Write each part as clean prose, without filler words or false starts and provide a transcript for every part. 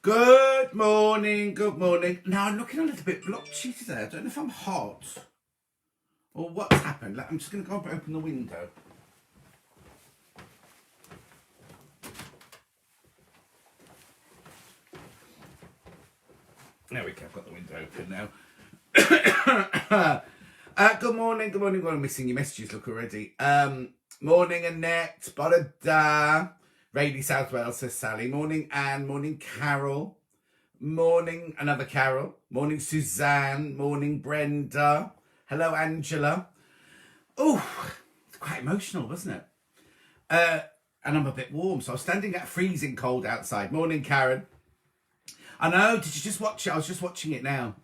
Good morning, good morning. Now I'm looking a little bit blotchy today. I don't know if I'm hot or what's happened. I'm just going to go and open the window. There we go, I've got the window open now. Good morning, good morning. I'm missing your messages, look already. Morning Annette, Bodada. Rady South Wales, says Sally. Morning Anne, morning Carol. Morning another Carol. Morning Suzanne, morning Brenda. Hello Angela. Oh, it's quite emotional, wasn't it? And I'm a bit warm, so I was standing at freezing cold outside. Morning Karen. I know, did you just watch it? I was just watching it now.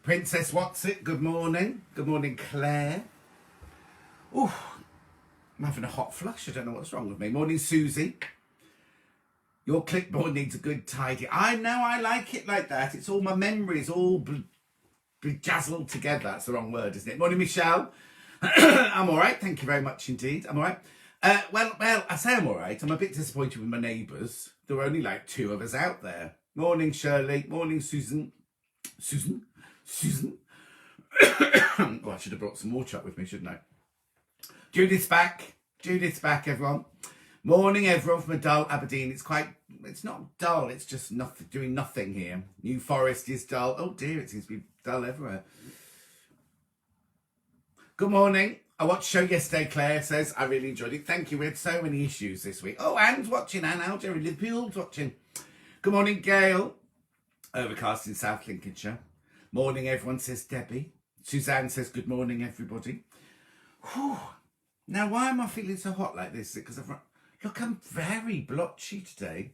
Princess What's-It, good morning. Good morning, Claire. Oh, I'm having a hot flush. I don't know what's wrong with me. Morning, Susie. Your clipboard needs a good tidy. I know, I like it like that. It's all my memories, all bejazzled together. That's the wrong word, isn't it? Morning, Michelle. I'm all right. Thank you very much indeed. I'm all right. Well, I say I'm all right. I'm a bit disappointed with my neighbours. There were only like 2 of us out there. Morning, Shirley. Morning, Susan. Susan? Oh, I should have brought some more chat with me, shouldn't I? Judith's back, everyone. Morning, everyone from a dull Aberdeen. It's not dull, it's just nothing, doing nothing here. New Forest is dull. Oh dear, it seems to be dull everywhere. Good morning. I watched the show yesterday, Claire says. I really enjoyed it. Thank you. We had so many issues this week. Oh, Anne's watching. Anne Alger in Liverpool's watching. Good morning, Gail. Overcast in South Lincolnshire. Morning, everyone, says Debbie. Suzanne says, good morning, everybody. Whew. Now, why am I feeling so hot like this? Because look, I'm very blotchy today.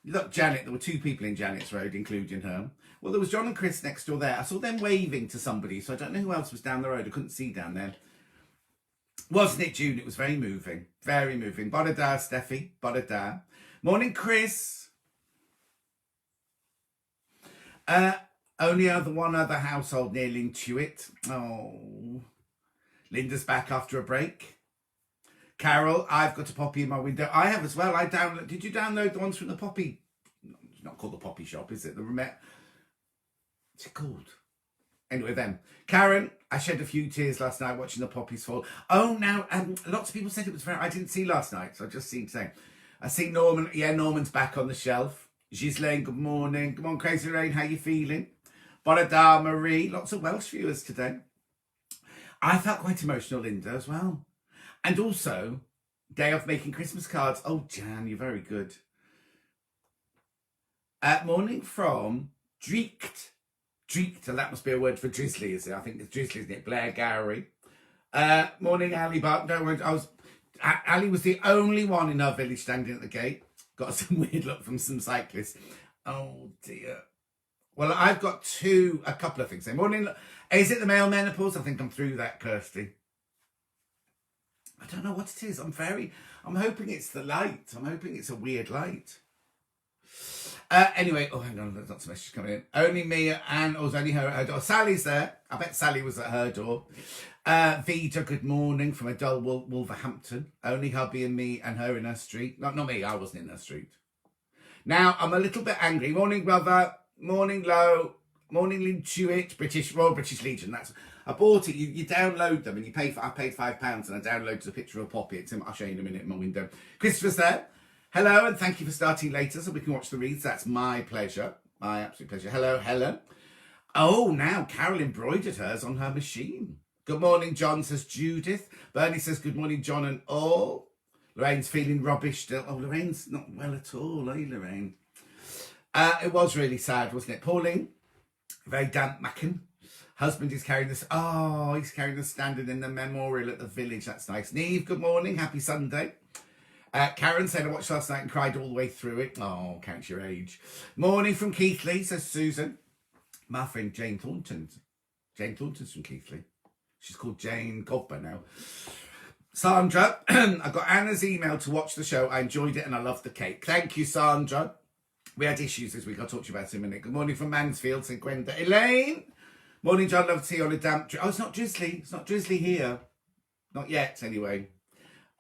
Look, Janet, there were 2 people in Janet's road, including her. Well, there was John and Chris next door there. I saw them waving to somebody, so I don't know who else was down the road. I couldn't see down there. Wasn't it, June? It was very moving. Very moving. Bodada, Steffi. Bodada. Morning, Chris. Only one other household near Lintuit. Oh. Linda's back after a break. Carol, I've got a poppy in my window. I have as well. Did you download the ones from the poppy? It's not called the poppy shop, is it? What's it called? Anyway, them. Karen, I shed a few tears last night watching the poppies fall. Oh, now, lots of people said it was I didn't see last night, so I just seen today. I see Norman. Yeah, Norman's back on the shelf. Ghislaine, good morning. Come on, Crazy Rain, how you feeling? Bonada, Marie. Lots of Welsh viewers today. I felt quite emotional, Linda, as well. And also, day of making Christmas cards. Oh, Jan, you're very good. Morning from Dreekt. So that must be a word for drizzly, is it? I think it's drizzly, isn't it? Blair Gowrie. Morning, Ali Bart. Don't worry, Ali was the only one in our village standing at the gate. Got some weird look from some cyclists. Oh, dear. Well, I've got a couple of things. Morning. Is it the male menopause? I think I'm through that, Kirsty. I don't know what it is. I'm hoping it's the light. I'm hoping it's a weird light. Anyway, hang on, there's lots of messages coming in. Only me and it was only her door. Sally's there. I bet Sally was at her door. Vida, good morning from a dull Wolverhampton. Only hubby and me and her in her street. Not me, I wasn't in her street. Now, I'm a little bit angry. Morning, brother. Morning, Low. Morning, Lintuit. Royal British Legion. I bought it. You download them and I paid £5 and I downloaded a picture of a poppy. I'll show you in a minute in my window. Christopher's there. Hello, and thank you for starting later so we can watch the reads. That's my pleasure. My absolute pleasure. Hello, Helen. Oh, now Carol embroidered hers on her machine. Good morning, John, says Judith. Bernie says good morning, John and all. Lorraine's feeling rubbish still. Oh, Lorraine's not well at all, eh, Lorraine? It was really sad, wasn't it? Pauline, very damp mackin. Husband is carrying this. Oh, he's carrying the standard in the memorial at the village. That's nice. Neve, good morning. Happy Sunday. Karen said I watched last night and cried all the way through it. Oh, count your age. Morning from Keighley, says Susan. My friend Jane Thornton. Jane Thornton's from Keighley. She's called Jane Godber now. Sandra, I got Anna's email to watch the show. I enjoyed it and I loved the cake. Thank you, Sandra. We had issues this week. I'll talk to you about it in a minute. Good morning from Mansfield, said Gwenda. Elaine. Morning, John. Love to see you on a damp trip. Oh, it's not drizzly. It's not drizzly here. Not yet, anyway.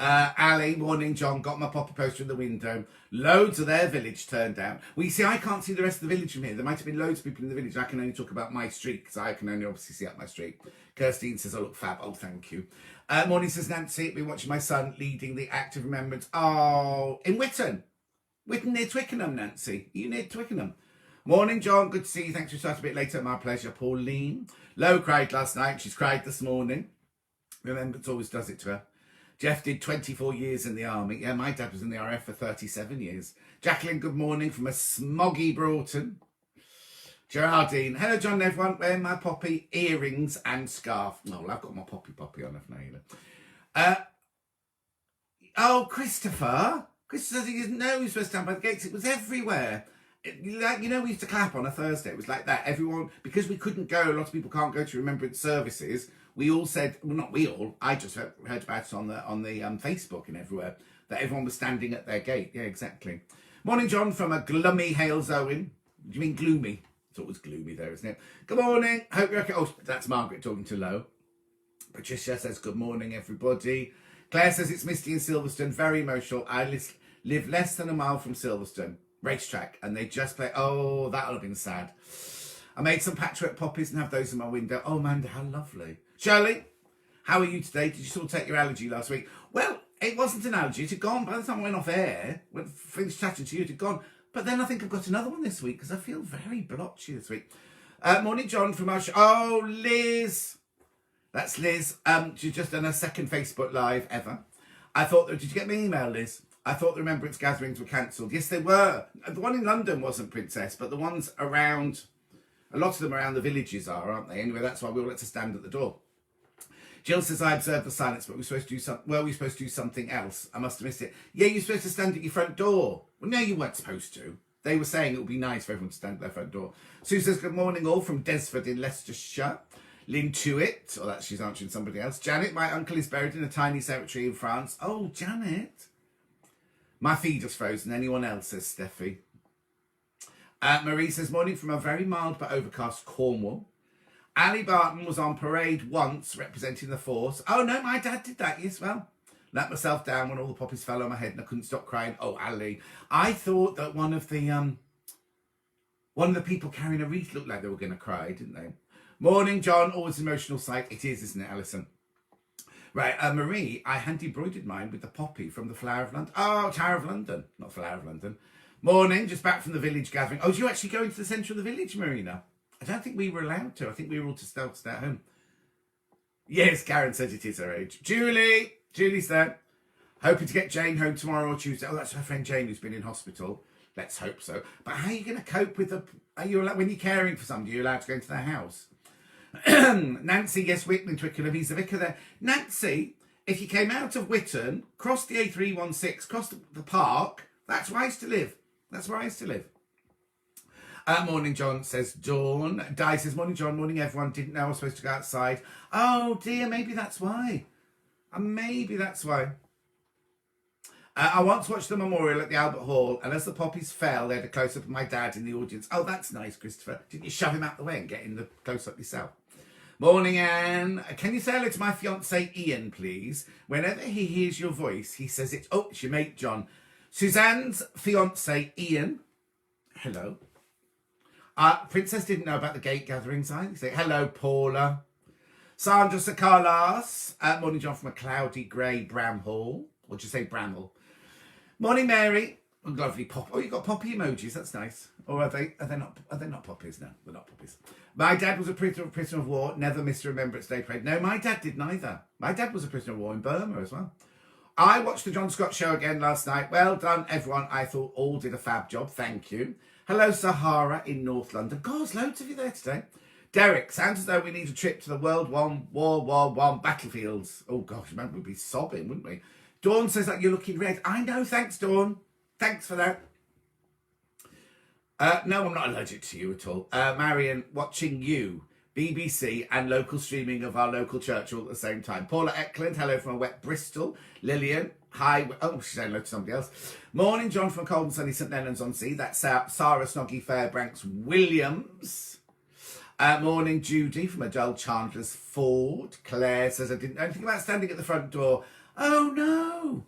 Ali, morning, John, got my poppy poster in the window. Loads of their village turned out. Well, you see, I can't see the rest of the village from here. There might have been loads of people in the village. I can only talk about my street because I can only obviously see up my street. Kirstine says, I look fab. Oh, thank you. Morning, says Nancy. Been watching my son leading the Act of Remembrance. Oh, in Witton. Witton near Twickenham, Nancy. Are you near Twickenham? Morning, John. Good to see you. Thanks for starting a bit later. My pleasure. Pauline. Lo cried last night. She's cried this morning. Remembrance always does it to her. Jeff did 24 years in the army. Yeah, my dad was in the RF for 37 years. Jacqueline, good morning from a smoggy Broughton. Geraldine, hello, John and everyone. Wearing my poppy earrings and scarf. Oh, well, I've got my poppy on, haven't I? Oh, Christopher. Christopher says he didn't know he was supposed to stand by the gates. It was everywhere. We used to clap on a Thursday. It was like that. Everyone, because we couldn't go, a lot of people can't go to remembrance services. We all said, well, not we all. I just heard about it on the Facebook and everywhere that everyone was standing at their gate. Yeah, exactly. Morning, John, from a gloomy Hales Owen. Do you mean gloomy? I thought it was gloomy there, isn't it? Good morning. Hope you're okay. Oh, that's Margaret talking to Lo. Patricia says, good morning, everybody. Claire says, it's misty in Silverstone. Very emotional. I live less than a mile from Silverstone racetrack, and they just play. Oh, that'll have been sad. I made some patchwork poppies and have those in my window. Oh, Amanda, how lovely. Shirley, how are you today? Did you sort out your allergy last week? Well, it wasn't an allergy. It had gone by the time I went off air. When I finished chatting to you, it had gone. But then I think I've got another one this week because I feel very blotchy this week. Morning, John from our show. Oh, Liz. That's Liz. She's just done her second Facebook Live ever. I thought, did you get my email, Liz? I thought the remembrance gatherings were cancelled. Yes, they were. The one in London wasn't, Princess, but the ones around, a lot of them around the villages are, aren't they? Anyway, that's why we all had to stand at the door. Jill says, I observed the silence, but we're supposed to do something. Well, we're supposed to do something else. I must have missed it. Yeah, you're supposed to stand at your front door. Well, no, you weren't supposed to. They were saying it would be nice for everyone to stand at their front door. Sue says, good morning all from Desford in Leicestershire. Lynn Tuitt, that she's answering somebody else. Janet, my uncle is buried in a tiny cemetery in France. Oh, Janet. My feed is frozen. Anyone else, says Steffi. Marie says, morning from a very mild but overcast Cornwall. Ali Barton was on parade once representing the force. Oh, no, my dad did that as well. Let myself down when all the poppies fell on my head and I couldn't stop crying. Oh, Ali. I thought that one of the people carrying a wreath looked like they were going to cry, didn't they? Morning, John. Always an emotional sight. It is, isn't it, Alison? Right, Marie, I hand embroidered mine with the poppy from the Flower of London. Oh, Tower of London. Not Flower of London. Morning, just back from the village gathering. Oh, do you actually go into the centre of the village, Marina? I don't think we were allowed to. I think we were all to stay at home. Yes, Karen says it is her age. Julie's there. Hoping to get Jane home tomorrow or Tuesday. Oh, that's her friend Jane who's been in hospital. Let's hope so. But how are you going to cope with when you're caring for somebody, you're allowed to go into their house? Nancy, yes, Witton, Twickenham, he's the vicar there. Nancy, if you came out of Witton, crossed the A316, crossed the park, that's where I used to live. That's where I used to live. Morning, John, says Dawn. Di says, morning, John, morning, everyone. Didn't know I was supposed to go outside. Oh, dear, maybe that's why. Maybe that's why. I once watched the memorial at the Albert Hall, and as the poppies fell, they had a close-up of my dad in the audience. Oh, that's nice, Christopher. Didn't you shove him out the way and get in the close-up yourself? Morning, Anne. Can you say hello to my fiancé, Ian, please? Whenever he hears your voice, he says it's... Oh, it's your mate, John. Suzanne's fiancé, Ian. Hello. Princess didn't know about the gate gatherings either. Say hello, Paula. Sandra Sakalas. Morning, John, from a cloudy grey Bramhall. Or just say Bramhall. Morning, Mary. Oh, lovely pop. Oh, you got poppy emojis. That's nice. Or are they not? Are they not poppies? No, they're not poppies. My dad was a prisoner of war. Never missed a Remembrance Day parade. No, my dad did neither. My dad was a prisoner of war in Burma as well. I watched the John Scott show again last night. Well done, everyone. I thought all did a fab job. Thank you. Hello, Sahara in North London. God, there's loads of you there today. Derek, sounds as though we need a trip to the World War One battlefields. Oh gosh, man, we'd be sobbing, wouldn't we? Dawn says that you're looking red. I know, thanks, Dawn. Thanks for that. No, I'm not allergic to you at all. Marion, watching you, BBC and local streaming of our local church all at the same time. Paula Eckland, hello from a wet Bristol. Lillian, hi. Oh, she's saying hello to somebody else. Morning, John from cold and sunny St Leonard's on Sea. That's Sarah Snoggy Fairbanks Williams. Morning, Judy from a dull Chandler's Ford. Claire says, I didn't know anything about standing at the front door. Oh no.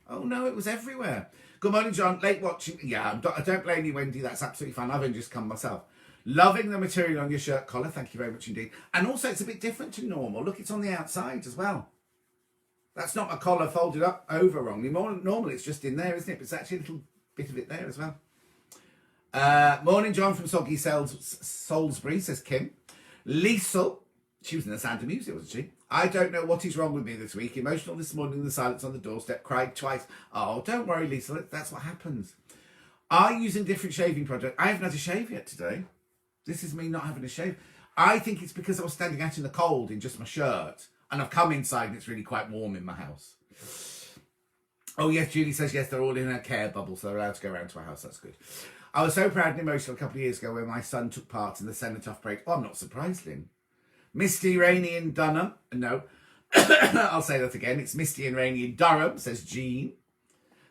Oh no, it was everywhere. Good morning, John. Late watching. Yeah, I don't blame you, Wendy. That's absolutely fine. I've only just come myself. Loving the material on your shirt collar. Thank you very much indeed. And also, it's a bit different to normal. Look, it's on the outside as well. That's not a collar folded up over wrongly. Normally, it's just in there, isn't it? But it's actually a little bit of it there as well. Morning, John from Soggy Salisbury, says Kim. Liesel. She was in the Sound of Music, wasn't she? I don't know what is wrong with me this week. Emotional this morning, the silence on the doorstep, cried twice. Oh, don't worry, Liesel. That's what happens. Are you using different shaving product? I haven't had a shave yet today. This is me not having a shave. I think it's because I was standing out in the cold in just my shirt. And I've come inside and it's really quite warm in my house. Oh, yes, Julie says, yes, they're all in a care bubble, so they're allowed to go around to our house. That's good. I was so proud and emotional a couple of years ago when my son took part in the Cenotaph parade. Oh, I'm not surprised, Lynn. Misty, rainy in Dunham. No, I'll say that again. It's misty and rainy in Durham, says Jean.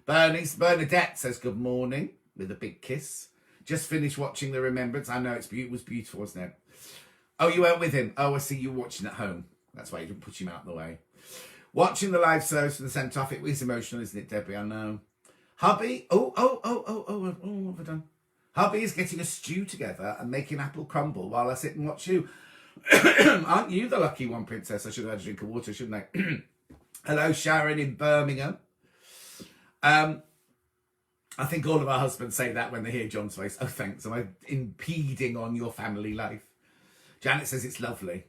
Bernadette says good morning with a big kiss. Just finished watching the Remembrance. I know it was beautiful, wasn't it? Oh, you weren't with him. Oh, I see you watching at home. That's why you didn't push him out of the way. Watching the live service for the Cenotaph, it was emotional, isn't it, Debbie? I know. Hubby, what have I done? Hubby is getting a stew together and making apple crumble while I sit and watch you. Aren't you the lucky one, Princess? I should have had a drink of water, shouldn't I? Hello, Sharon in Birmingham. I think all of our husbands say that when they hear John's voice. Oh, thanks. Am I impeding on your family life? Janet says it's lovely.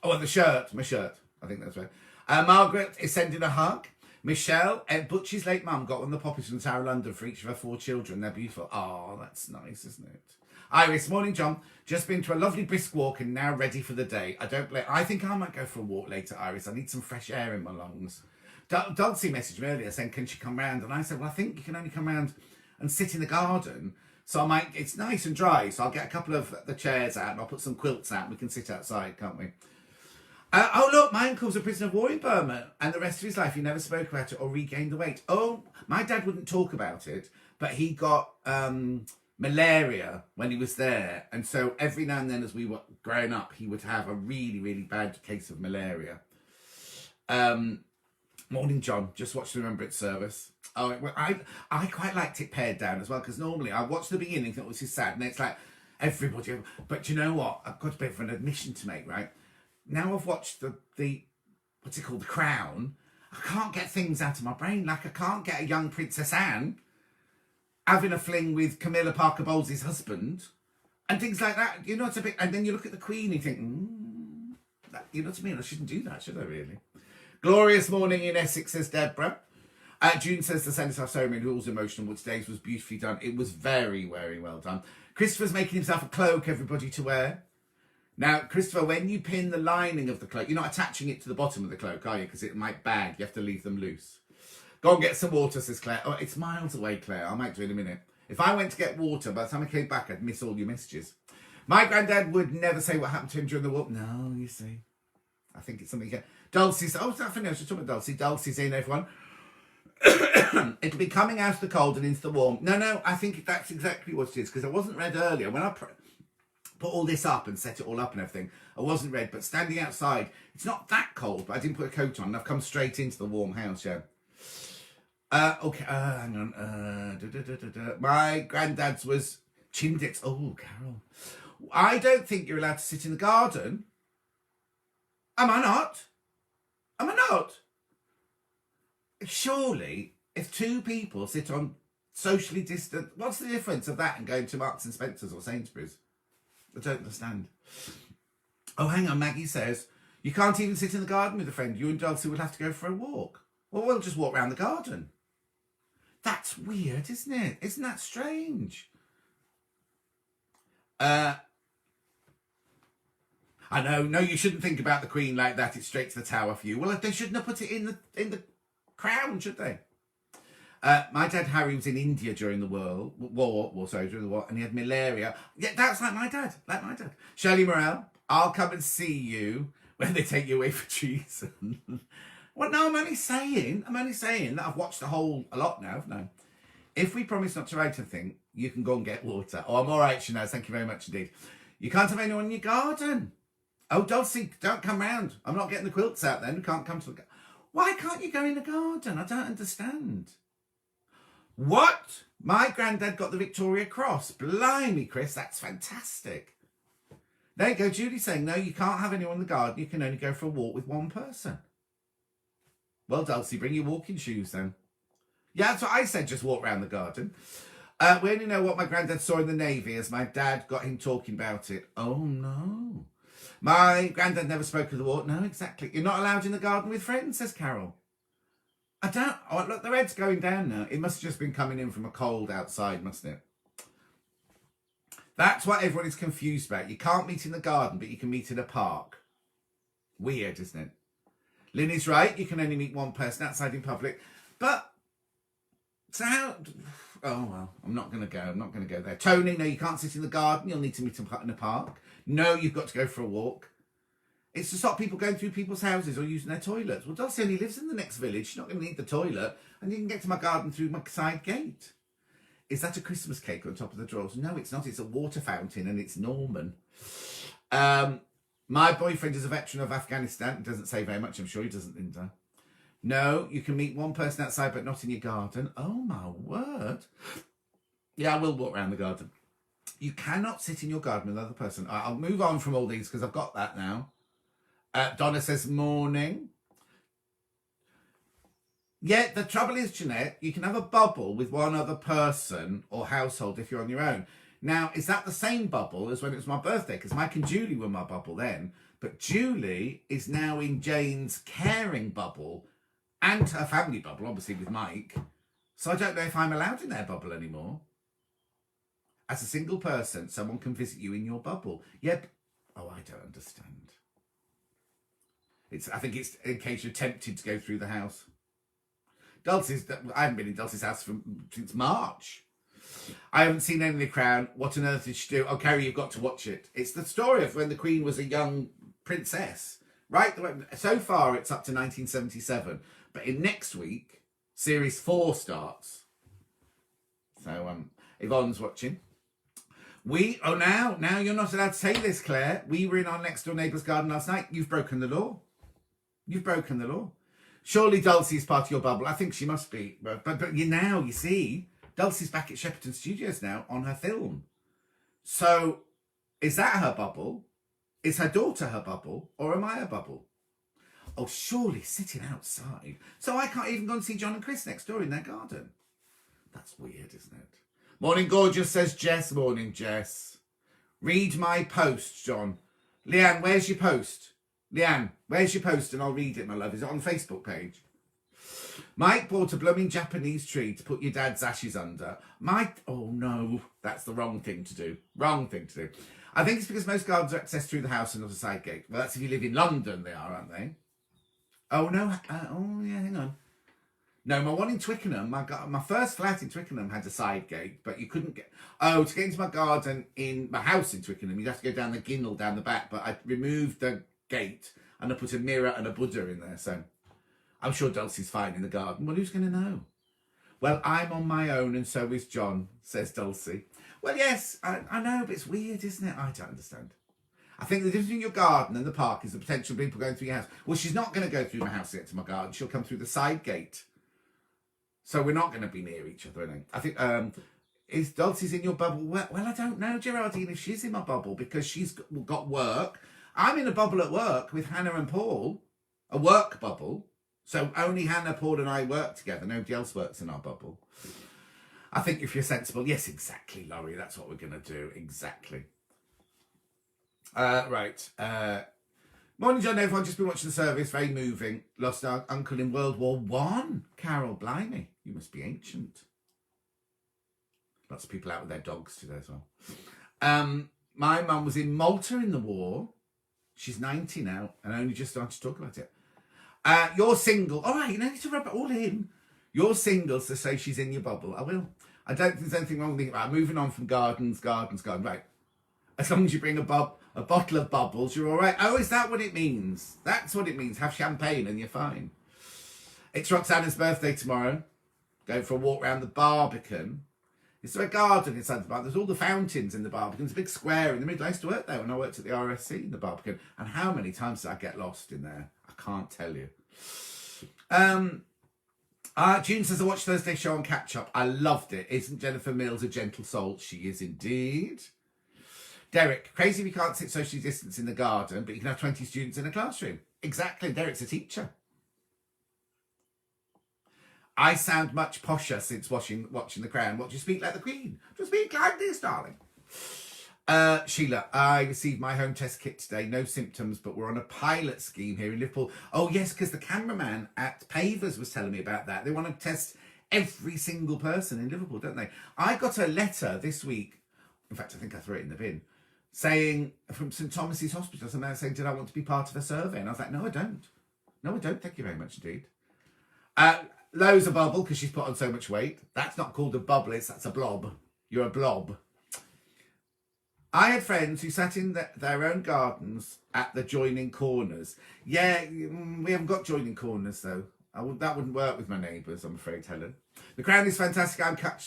Oh, and my shirt. I think that's right. Margaret is sending a hug. Michelle, Butchie's late mum got one of the poppies from the Tower of London for each of her 4 children. They're beautiful. Oh, that's nice, isn't it? Iris, morning, John. Just been to a lovely brisk walk and now ready for the day. I think I might go for a walk later, Iris. I need some fresh air in my lungs. Dulcie messaged me earlier saying, can she come round? And I said, well, I think you can only come round and sit in the garden. So it's nice and dry. So I'll get a couple of the chairs out and I'll put some quilts out. We can sit outside, can't we? Oh, look, my uncle's a prisoner of war in Burma. And the rest of his life, he never spoke about it or regained the weight. Oh, my dad wouldn't talk about it, but he got malaria when he was there. And so every now and then as we were growing up, he would have a really, really bad case of malaria. Morning, John. Just watched the Remembrance service. Oh, I quite liked it pared down as well, because normally I watch the beginning, think, oh, this is sad, and it's like everybody. But you know what? I've got a bit of an admission to make, right? Now I've watched the what's it called, The Crown. I can't get things out of my brain. Like I can't get a young Princess Anne having a fling with Camilla Parker Bowles' husband, and things like that. You know, it's a bit. And then you look at the Queen and you think, you know what I mean? I shouldn't do that, should I? Really? Glorious morning in Essex, says Deborah. June says the Cenotaph ceremony was emotional, but today's was beautifully done. It was very, very well done. Christopher's making himself a cloak, everybody to wear. Now, Christopher, when you pin the lining of the cloak, you're not attaching it to the bottom of the cloak, are you? Because it might bag. You have to leave them loose. Go and get some water, says Claire. Oh, it's miles away, Claire. I might do it in a minute. If I went to get water, by the time I came back, I'd miss all your messages. My granddad would never say what happened to him during the war. No, you see. I think it's something... Dulcie's... Oh, I think I was talking about Dulcie. Dulcie's in, everyone. It'll be coming out of the cold and into the warm. No, I think that's exactly what it is, because I wasn't read earlier. When I put all this up and set it all up and everything, I wasn't read, but standing outside, it's not that cold, but I didn't put a coat on, and I've come straight into the warm house, yeah. Okay, hang on. My granddad's was Chindix. Oh, Carol. I don't think you're allowed to sit in the garden. Am I not? Surely, if 2 people sit on socially distant, what's the difference of that and going to Marks and Spencer's or Sainsbury's? I don't understand. Oh, hang on, Maggie says, you can't even sit in the garden with a friend. You and Dulcie would have to go for a walk. Well, we'll just walk around the garden. That's weird, isn't it? Isn't that strange? I know, no, you shouldn't think about the Queen like that. It's straight to the Tower for you. Well, they shouldn't have put it in the Crown, should they? My dad Harry was in India during the war, and he had malaria. Yeah, that's like my dad. Shirley Morel, I'll come and see you when they take you away for treason. Well, no, I'm only saying that I've watched a lot now, haven't I? If we promise not to write anything, you can go and get water. Oh, I'm all right, Sinead. Thank you very much indeed. You can't have anyone in your garden. Oh, Dulcie, don't come round. I'm not getting the quilts out then. You can't come to the garden. Why can't you go in the garden? I don't understand. What? My granddad got the Victoria Cross. Blimey, Chris, that's fantastic. There you go, Judy saying, no, you can't have anyone in the garden. You can only go for a walk with one person. Well, Dulcie, bring your walking shoes then. Yeah, that's what I said, just walk around the garden. We only know what my granddad saw in the Navy as my dad got him talking about it. Oh, no. My granddad never spoke of the war. No, exactly. You're not allowed in the garden with friends, says Carol. I don't... Oh, look, the red's going down now. It must have just been coming in from a cold outside, mustn't it? That's what everyone is confused about. You can't meet in the garden, but you can meet in a park. Weird, isn't it? Lynn is right. You can only meet one person outside in public. But, so how... Oh, well, I'm not going to go. I'm not going to go there. Tony, no, you can't sit in the garden. You'll need to meet in a park. No, you've got to go for a walk. It's to stop people going through people's houses or using their toilets. Well, Dulcie only lives in the next village. She's not going to need the toilet. And you can get to my garden through my side gate. Is that a Christmas cake on top of the drawers? No, it's not. It's a water fountain and it's Norman. My boyfriend is a veteran of Afghanistan. It doesn't say very much. I'm sure he doesn't, Linda. No, you can meet one person outside but not in your garden. Oh, my word. Yeah, I will walk around the garden. You cannot sit in your garden with another person. I'll move on from all these because I've got that now. Donna says, morning. Yeah, the trouble is, Jeanette, you can have a bubble with one other person or household if you're on your own. Now, is that the same bubble as when it was my birthday? Because Mike and Julie were my bubble then. But Julie is now in Jane's caring bubble and her family bubble, obviously, with Mike. So I don't know if I'm allowed in their bubble anymore. As a single person, someone can visit you in your bubble. Yep. Oh, I don't understand. I think it's in case you're tempted to go through the house. I haven't been in Dulcie's house since March. I haven't seen any of The Crown. What on earth did she do? Oh, Carrie, you've got to watch it. It's the story of when the Queen was a young princess. Right? So far, it's up to 1977. But in next week, Series 4 starts. So, Yvonne's watching. Now you're not allowed to say this, Claire. We were in our next door neighbour's garden last night. You've broken the law. You've broken the law. Surely Dulcie's part of your bubble. I think she must be. But you see, Dulcie's back at Shepperton Studios now on her film. So, is that her bubble? Is her daughter her bubble? Or am I a bubble? Oh, surely sitting outside. So I can't even go and see John and Chris next door in their garden. That's weird, isn't it? Morning, gorgeous, says Jess. Morning, Jess. Read my post, John. Leanne, where's your post? Leanne, where's your post? And I'll read it, my love. Is it on the Facebook page? Mike bought a blooming Japanese tree to put your dad's ashes under. Oh no, that's the wrong thing to do. Wrong thing to do. I think it's because most gardens are accessed through the house and not a side gate. Well, that's if you live in London, they are, aren't they? Oh no, hang on. No, my one in Twickenham, my first flat in Twickenham had a side gate, but you couldn't get... Oh, to get into my garden in my house in Twickenham, you'd have to go down the ginnel down the back, but I removed the gate and I put a mirror and a Buddha in there, so I'm sure Dulcie's fine in the garden. Well, who's going to know? Well, I'm on my own and so is John, says Dulcie. Well, yes, I know, but it's weird, isn't it? I don't understand. I think the difference between your garden and the park is the potential people going through your house. Well, she's not going to go through my house to get to my garden. She'll come through the side gate. So we're not going to be near each other. I think, is Dulcie's in your bubble? Well, I don't know, Geraldine, if she's in my bubble because she's got work. I'm in a bubble at work with Hannah and Paul, a work bubble. So only Hannah, Paul and I work together. Nobody else works in our bubble. I think if you're sensible, yes, exactly, Laurie. That's what we're going to do. Exactly. Right. Morning, John. Everyone just been watching the service. Very moving. Lost our uncle in World War One. Carol, blimey. You must be ancient. Lots of people out with their dogs today as well. My mum was in Malta in the war. She's 90 now and only just started to talk about it. You're single. All right, you don't need to rub it all in. You're single, so say she's in your bubble. I will. I don't think there's anything wrong with it. Right, moving on from gardens. Right. As long as you bring a bottle of bubbles, you're all right. Oh, is that what it means? That's what it means. Have champagne and you're fine. It's Roxana's birthday tomorrow. Going for a walk around the Barbican. Is there a garden inside the Barbican? There's all the fountains in the Barbican. It's a big square in the middle. I used to work there when I worked at the RSC in the Barbican. And how many times did I get lost in there? I can't tell you. June says, I watched Thursday show on Catch Up. I loved it. Isn't Jennifer Mills a gentle soul? She is indeed. Derek, crazy we can't sit socially distanced in the garden, but you can have 20 students in a classroom. Exactly. Derek's a teacher. I sound much posher since watching The Crown. What, do you speak like the Queen? Do you speak like this, darling? Sheila, I received my home test kit today. No symptoms, but we're on a pilot scheme here in Liverpool. Oh, yes, because the cameraman at Pavers was telling me about that. They want to test every single person in Liverpool, don't they? I got a letter this week. In fact, I think I threw it in the bin. Saying, from St Thomas's Hospital, something saying, did I want to be part of a survey? And I was like, no, I don't. No, I don't. Thank you very much indeed. Lo's a bubble because she's put on so much weight. That's not called a bubble, that's a blob. You're a blob. I had friends who sat in their own gardens at the joining corners. Yeah, we haven't got joining corners though. That wouldn't work with my neighbours, I'm afraid, Helen. The Crown is fantastic.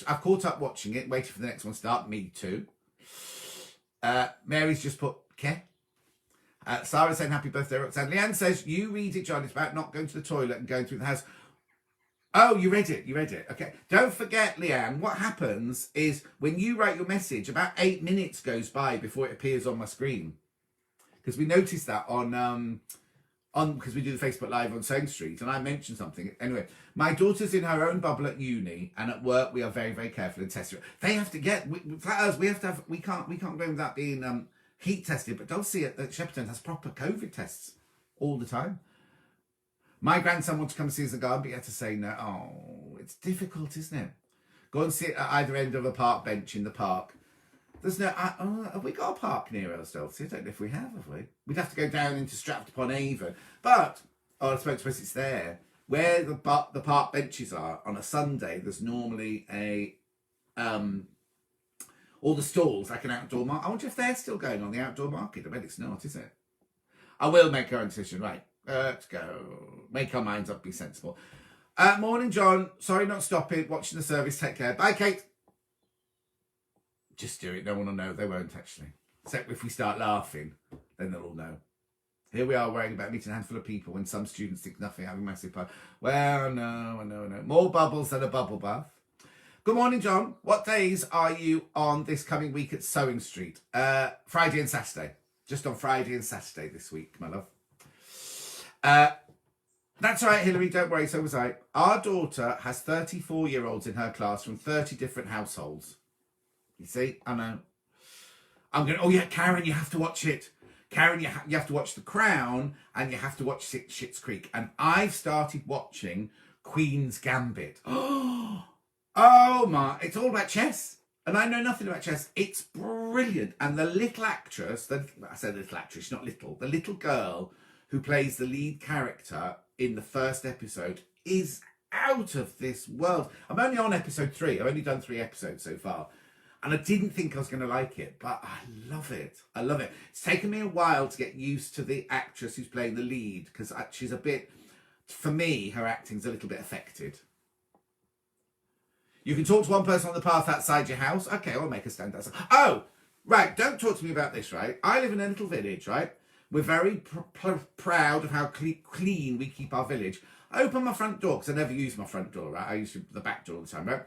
I've caught up watching it, waiting for the next one to start. Me too. Mary's just put Ke. Sarah saying happy birthday, Roxanne. Leanne says, you read it, John. It's about not going to the toilet and going through the house. Oh, you read it. Okay. Don't forget, Leanne, what happens is when you write your message, about 8 minutes goes by before it appears on my screen. Because we noticed that because we do the Facebook Live on Sewing Street, and I mentioned something. Anyway, my daughter's in her own bubble at uni, and at work we are very, very careful and test it. They have to get, for us, we can't go without being heat tested, but Dulcie at Shepperton has proper COVID tests all the time. My grandson wanted to come and see us in the garden, but he had to say no. Oh, it's difficult, isn't it? Go and sit at either end of a park bench in the park. There's no, have we got a park near us, Dulcie? I don't know if we have we? We'd have to go down into Stratford-upon-Avon. But, I suppose it's there. Where the park benches are on a Sunday, there's normally all the stalls, like an outdoor market. I wonder if they're still going on the outdoor market. I bet it's not, is it? I will make our own decision. Right, let's go. Make our minds up, be sensible. Morning, John. Sorry not stopping. Watching the service. Take care. Bye, Kate. Just do it. No one will know. They won't, actually. Except if we start laughing, then they'll all know. Here we are worrying about meeting a handful of people when some students think nothing, having massive fun. Well, no. More bubbles than a bubble bath. Good morning, John. What days are you on this coming week at Sewing Street? Friday and Saturday. Just on Friday and Saturday this week, my love. That's all right, Hilary. Don't worry. So was I. Our daughter has 34-year-olds in her class from 30 different households. You see? I know. I'm going, oh yeah, Karen, you have to watch it. Karen, you have to watch The Crown and you have to watch Schitt's Creek. And I've started watching Queen's Gambit. Oh my, it's all about chess. And I know nothing about chess. It's brilliant. And the little actress, I said little actress, she's not little. The little girl who plays the lead character in the first episode is out of this world. I'm only on episode 3. I've only done 3 episodes so far. And I didn't think I was going to like it, but I love it. I love it. It's taken me a while to get used to the actress who's playing the lead, because she's a bit, for me, her acting's a little bit affected. You can talk to one person on the path outside your house. Okay, I'll make a stand outside. Oh, right, don't talk to me about this, right? I live in a little village, right? We're very proud of how clean we keep our village. I open my front door, because I never use my front door, right? I use the back door all the time, right?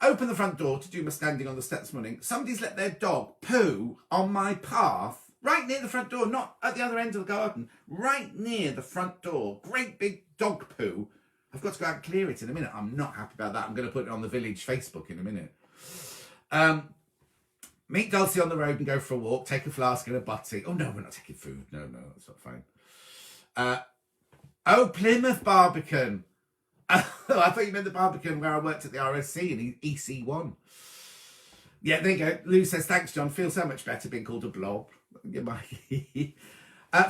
Open the front door to do my standing on the steps this morning. Somebody's let their dog poo on my path, right near the front door, not at the other end of the garden, right near the front door. Great big dog poo. I've got to go out and clear it in a minute. I'm not happy about that. I'm going to put it on the village Facebook in a minute. Meet Dulcie on the road and go for a walk. Take a flask and a butty. Oh, no, we're not taking food. No, that's not fine. Plymouth Barbican. I thought you meant the Barbican where I worked at the RSC in EC1. Yeah, there you go. Lou says, thanks, John. Feel so much better being called a blob.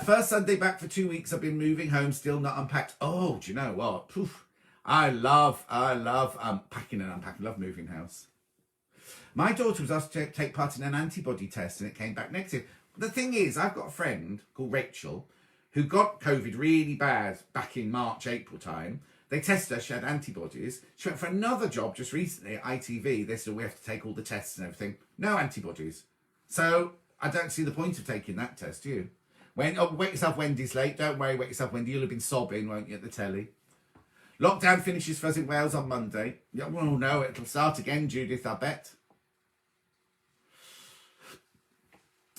First Sunday back for 2 weeks. I've been moving home, still not unpacked. Oh, do you know what? Poof. I love packing and unpacking. Love moving house. My daughter was asked to take part in an antibody test and it came back negative. The thing is, I've got a friend called Rachel who got COVID really bad back in March, April time. They tested her, she had antibodies. She went for another job just recently at ITV. They said, we have to take all the tests and everything. No antibodies. So I don't see the point of taking that test, do you? Wake yourself, Wendy's late. Don't worry, wake yourself, Wendy. You'll have been sobbing, won't you, at the telly? Lockdown finishes for us in Wales on Monday. Yeah, well, no, it'll start again, Judith, I bet.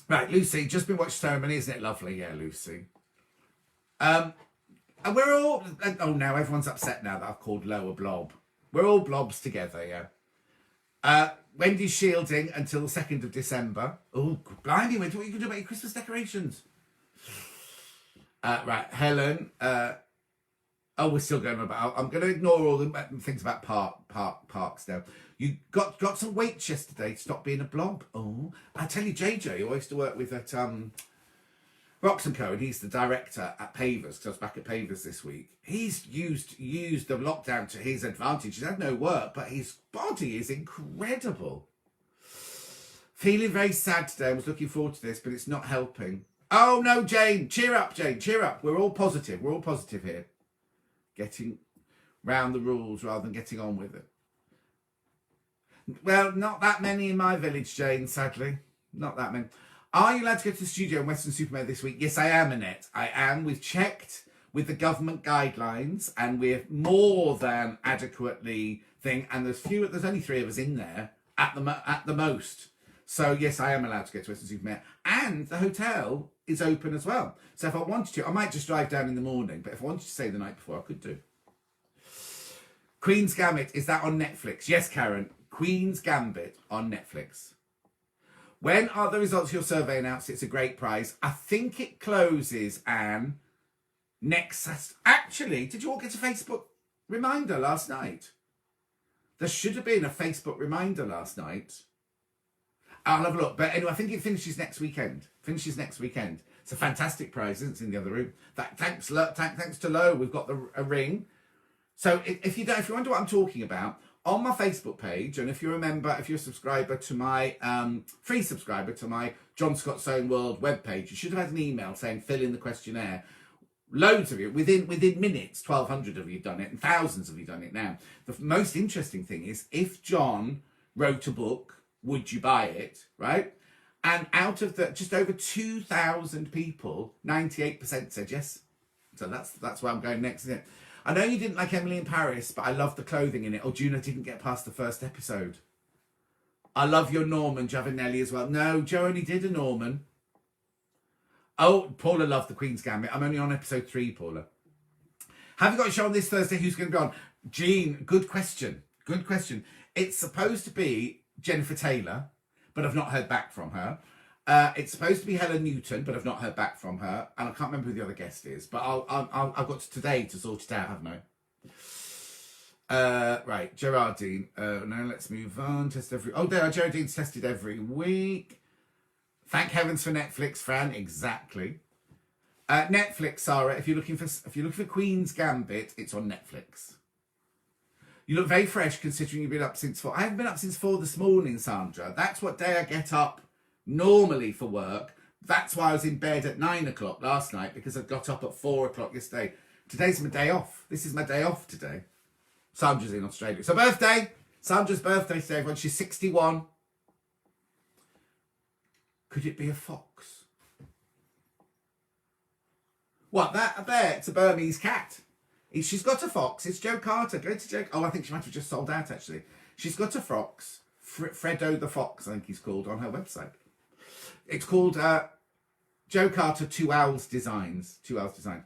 Right, Lucy, just been watching Ceremony, isn't it lovely? Yeah, Lucy. And we're all... Oh, now everyone's upset now that I've called Lower Blob. We're all blobs together, yeah. Wendy's shielding until the 2nd of December. Oh, blimey, what are you going to do about your Christmas decorations? Right, Helen. Oh, we're still going about... I'm going to ignore all the things about parks now. You got some weight yesterday to stop being a blob. Oh, I tell you, JJ, who I used to work with at Rox & Co, and he's the director at Pavers, because I was back at Pavers this week. He's used the lockdown to his advantage. He's had no work, but his body is incredible. Feeling very sad today. I was looking forward to this, but it's not helping. Oh, no, Jane. Cheer up, Jane. Cheer up. We're all positive. We're all positive here. Getting round the rules rather than getting on with it. Well, not that many in my village, Jane, sadly. Not that many. Are you allowed to go to the studio in Weston-super-Mare this week? Yes, I am, Annette. I am. We've checked with the government guidelines, and we're more than adequately and there's only 3 of us in there at the most. So yes, I am allowed to go to Weston-super-Mare, and the hotel is open as well. So if I wanted to, I might just drive down in the morning, but if I wanted to stay the night before, I could do. Queen's Gambit, is that on Netflix? Yes, Karen. Queen's Gambit on Netflix. When are the results of your survey announced? It's a great prize. I think it closes, Anne, next... Actually, did you all get a Facebook reminder last night? There should have been a Facebook reminder last night. I'll have a look. But anyway, I think it finishes next weekend. It's a fantastic prize, isn't it? It's in the other room. Thanks to Lo, we've got a ring. So if you wonder what I'm talking about, on my Facebook page, and if you're a subscriber to my free subscriber to my John Scott's Own World webpage, you should have had an email saying fill in the questionnaire. Loads of you, within minutes, 1,200 of you done it, and thousands of you done it now. The most interesting thing is, if John wrote a book, would you buy it, right? And out of the just over 2,000 people, 98% said yes. So that's where I'm going next, isn't it? I know you didn't like Emily in Paris, but I love the clothing in it. Oh, Juno didn't get past the first episode. I love your Norman, Giovanelli, as well. No, Joe only did a Norman. Oh, Paula loved the Queen's Gambit. I'm only on episode 3, Paula. Have you got a show on this Thursday? Who's going to be on? Jean, good question. Good question. It's supposed to be Jennifer Taylor, but I've not heard back from her. It's supposed to be Helen Newton, but I've not heard back from her. And I can't remember who the other guest is, but I've got today to sort it out, haven't I? Right, Gerardine. Now let's move on. Gerardine's tested every week. Thank heavens for Netflix, Fran. Exactly. Netflix, Sarah. If you're looking for Queen's Gambit, it's on Netflix. You look very fresh considering you've been up since 4. I haven't been up since 4 this morning, Sandra. That's what day I get up normally for work. That's why I was in bed at 9 o'clock last night, because I got up at 4 o'clock yesterday. Today's my day off. This is my day off today. Sandra's in Australia. So birthday. Sandra's birthday today, everyone. She's 61. Could it be a fox? What, that? A bear? It's a Burmese cat. She's got a fox. It's Joe Carter. Go to Joe. Oh, I think she might have just sold out, actually. She's got a fox. Fredo the Fox, I think he's called, on her website. It's called Joe Carter 2 Owls Designs. 2 Owls Design.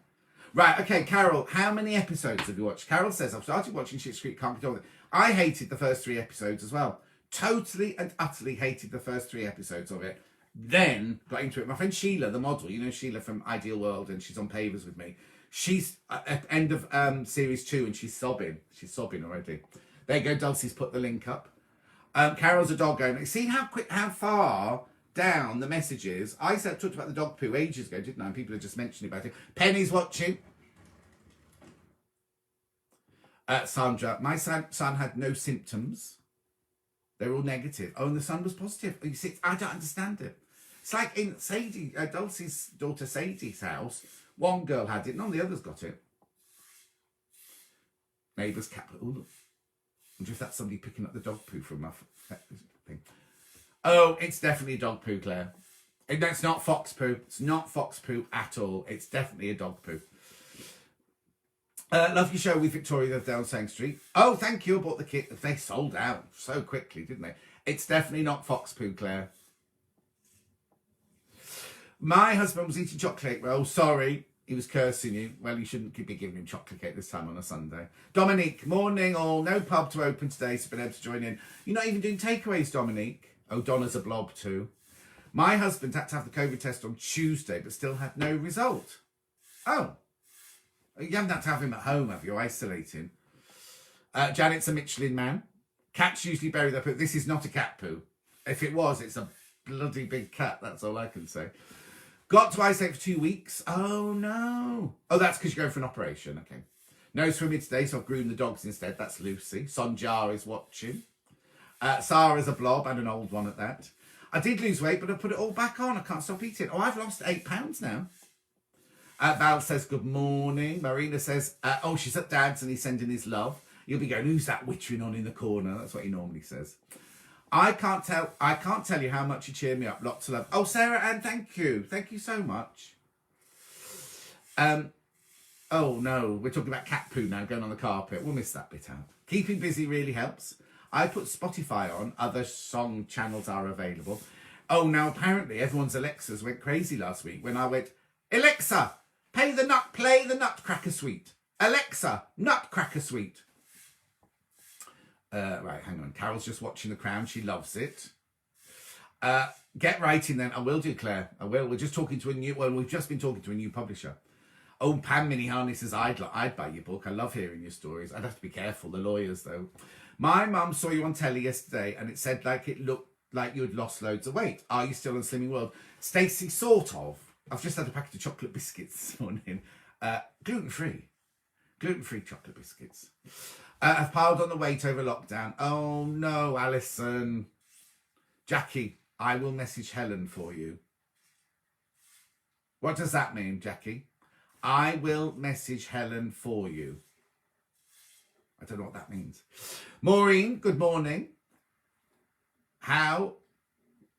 Right, okay, Carol, how many episodes have you watched? Carol says, I've started watching Schitt's Creek, can't be told. I hated the first 3 episodes as well. Totally and utterly hated the first 3 episodes of it. Then got into it. My friend Sheila, the model, you know Sheila from Ideal World, and she's on Pavers with me. She's at end of series 2, and she's sobbing. She's sobbing already. There you go, Dulcie's put the link up. Carol's a dog owner. See how far down the messages. I talked about the dog poo ages ago, didn't I? And people are just mentioning about it. Penny's watching. Sandra, my son had no symptoms. They're all negative. Oh, and the son was positive. You see, I don't understand it. It's like in Dulcie's daughter Sadie's house. One girl had it, none of the others got it. Neighbour's cat. Oh, look. I wonder if that's somebody picking up the dog poo from my thing. Oh, it's definitely dog poo, Claire. It's not fox poo. It's not fox poo at all. It's definitely a dog poo. Love your show with Victoria the other day on Sang Street. Oh, thank you. I bought the kit. They sold out so quickly, didn't they? It's definitely not fox poo, Claire. My husband was eating chocolate cake. Well, sorry. He was cursing you. Well, you shouldn't be giving him chocolate cake this time on a Sunday. Dominique, morning all. No pub to open today, so been able to join in. You're not even doing takeaways, Dominique. Oh, Donna's a blob too. My husband had to have the COVID test on Tuesday, but still had no result. Oh. You haven't had to have him at home, have you? Isolating. Janet's a Michelin man. Cats usually bury their poo. This is not a cat poo. If it was, it's a bloody big cat. That's all I can say. Got to isolate for 2 weeks. Oh, no. Oh, that's because you're going for an operation. Okay. No swimming today, so I've groomed the dogs instead. That's Lucy. Sonjar is watching. Sarah's a blob and an old one at that. I did lose weight, but I put it all back on. I can't stop eating. Oh, I've lost 8 pounds now. Val says, good morning. Marina says, oh, she's at Dad's and he's sending his love. You'll be going, who's that wittering on in the corner? That's what he normally says. I can't tell you how much you cheer me up. Lots of love. Oh, Sarah Ann, thank you. Thank you so much. Oh, no. We're talking about cat poo now, going on the carpet. We'll miss that bit out. Keeping busy really helps. I put Spotify on. Other song channels are available. Oh, now apparently everyone's Alexas went crazy last week when I went, Alexa, play the Nutcracker Suite. Alexa, Nutcracker Suite. Right, hang on. Carol's just watching The Crown. She loves it. Get writing then. I will do, Claire. I will. We're just talking to a new... Well, we've just been talking to a new publisher. Oh, Pam Miniharney says, I'd buy your book. I love hearing your stories. I'd have to be careful. The lawyers, though. My mum saw you on telly yesterday and it said like it looked like you had lost loads of weight. Are you still on Slimming World? Stacey, sort of. I've just had a packet of chocolate biscuits this morning. Gluten-free. Gluten-free chocolate biscuits. I've piled on the weight over lockdown. Oh, no, Alison. Jackie, I will message Helen for you. What does that mean, Jackie? I will message Helen for you. I don't know what that means. Maureen, good morning. How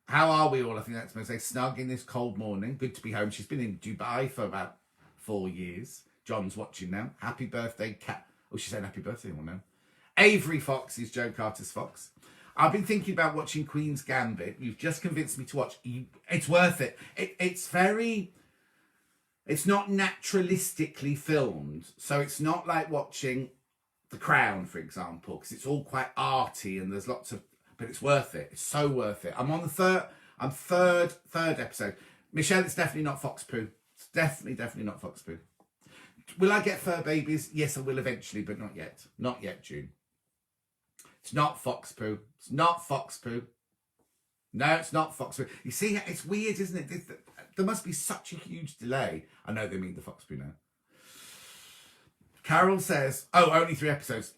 are we all? I think that's going to say snug in this cold morning. Good to be home. She's been in Dubai for about 4 years. John's watching now. Happy birthday, Cat. Oh, she's saying happy birthday, well, no. Avery Fox is Joe Carter's Fox. I've been thinking about watching Queen's Gambit. You've just convinced me to watch. It's worth it. It's not naturalistically filmed. So it's not like watching The Crown, for example, because it's all quite arty and there's lots of, but it's worth it. It's so worth it. I'm on the third episode. Michelle, it's definitely not fox poo. It's definitely not fox poo. Will I get fur babies? Yes, I will eventually, but not yet. Not yet, June. It's not fox poo. It's not fox poo. No, it's not fox poo. You see, it's weird, isn't it? There must be such a huge delay. I know they mean the fox poo now. Carol says, oh, only 3 episodes.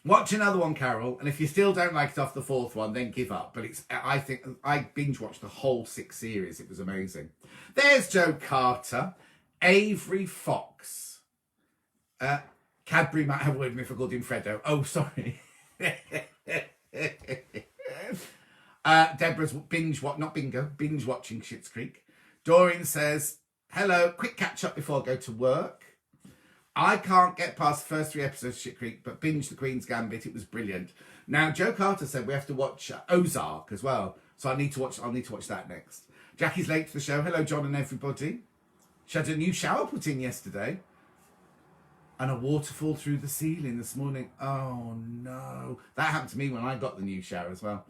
Watch another one, Carol, and if you still don't like it off the 4th one, then give up. But I think I binge watched the whole 6 series. It was amazing. There's Joe Carter, Avery Fox. Cadbury might have a word with me if I called him Freddo. Oh, sorry. Deborah's binge watching Schitt's Creek. Doreen says, hello, quick catch up before I go to work. I can't get past the first 3 episodes of Schitt's Creek, but binge The Queen's Gambit. It was brilliant. Now, Joe Carter said we have to watch Ozark as well, so I'll need to watch that next. Jackie's late to the show. Hello, John and everybody. She had a new shower put in yesterday, and a waterfall through the ceiling this morning. Oh no, that happened to me when I got the new shower as well.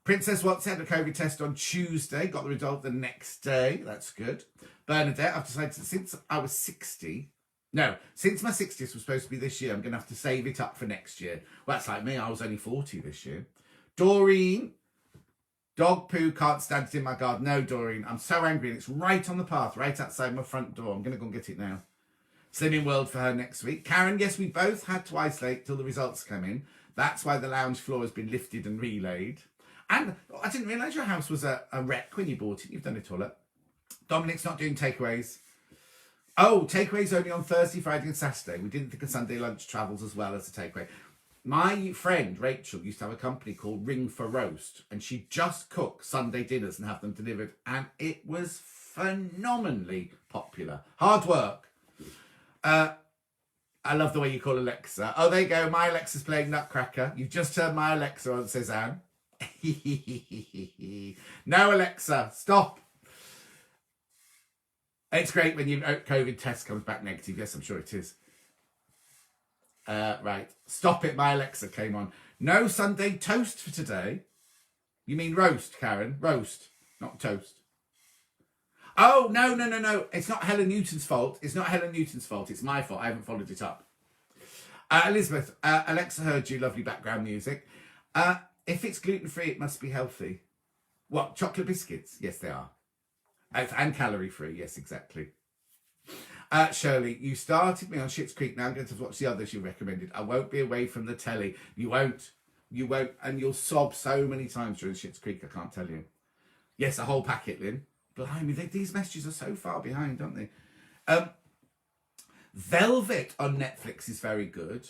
Princess Watts had a COVID test on Tuesday, got the result the next day. That's good. Bernadette, I've decided since I was 60. No, since my 60th was supposed to be this year, I'm going to have to save it up for next year. Well, that's like me. I was only 40 this year. Doreen, dog poo, can't stand it in my garden. No, Doreen, I'm so angry. And it's right on the path, right outside my front door. I'm going to go and get it now. Slimming World for her next week. Karen, yes, we both had to isolate till the results come in. That's why the lounge floor has been lifted and relayed. And I didn't realise your house was a wreck when you bought it. You've done it all up. Dominic's not doing takeaways. Oh, takeaways only on Thursday, Friday and Saturday. We didn't think a Sunday lunch travels as well as a takeaway. My friend Rachel used to have a company called Ring for Roast, and she'd just cook Sunday dinners and have them delivered, and it was phenomenally popular. Hard work. I love the way you call Alexa. Oh, there you go. My Alexa's playing Nutcracker. You've just turned my Alexa on, says Anne. No, Alexa, stop. It's great when your COVID test comes back negative. Yes, I'm sure it is. Right. Stop it. My Alexa came on. No Sunday toast for today. You mean roast, Karen? Roast, not toast. Oh, no. It's not Helen Newton's fault. It's not Helen Newton's fault. It's my fault. I haven't followed it up. Elizabeth, Alexa heard you. Lovely background music. If it's gluten-free, it must be healthy. What, chocolate biscuits? Yes, they are. And calorie-free. Yes, exactly. Shirley, you started me on Schitt's Creek. Now I'm going to watch the others you recommended. I won't be away from the telly. You won't. And you'll sob so many times during Schitt's Creek, I can't tell you. Yes, a whole packet, Lynn. Blimey, these messages are so far behind, aren't they? Velvet on Netflix is very good.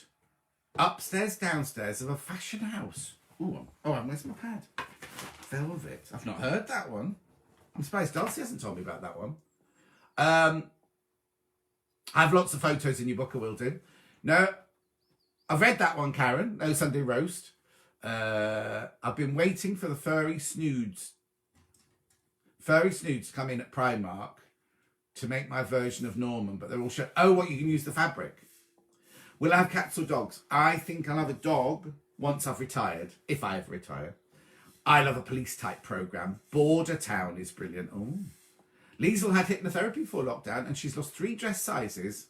Upstairs, downstairs of a fashion house. Ooh, where's my pad? Velvet. I've not heard that one. I'm surprised Darcy hasn't told me about that one. I have lots of photos in your book, I will do. No, I've read that one, Karen. No Sunday Roast. I've been waiting for the furry snoods to come in at Primark to make my version of Norman, but they're all shut. Oh, what, you can use the fabric. Will I have cats or dogs? I think I'll have a dog once I've retired, if I ever retire. I love a police type program. Border Town is brilliant. Oh, Liesl had hypnotherapy for lockdown and she's lost 3 dress sizes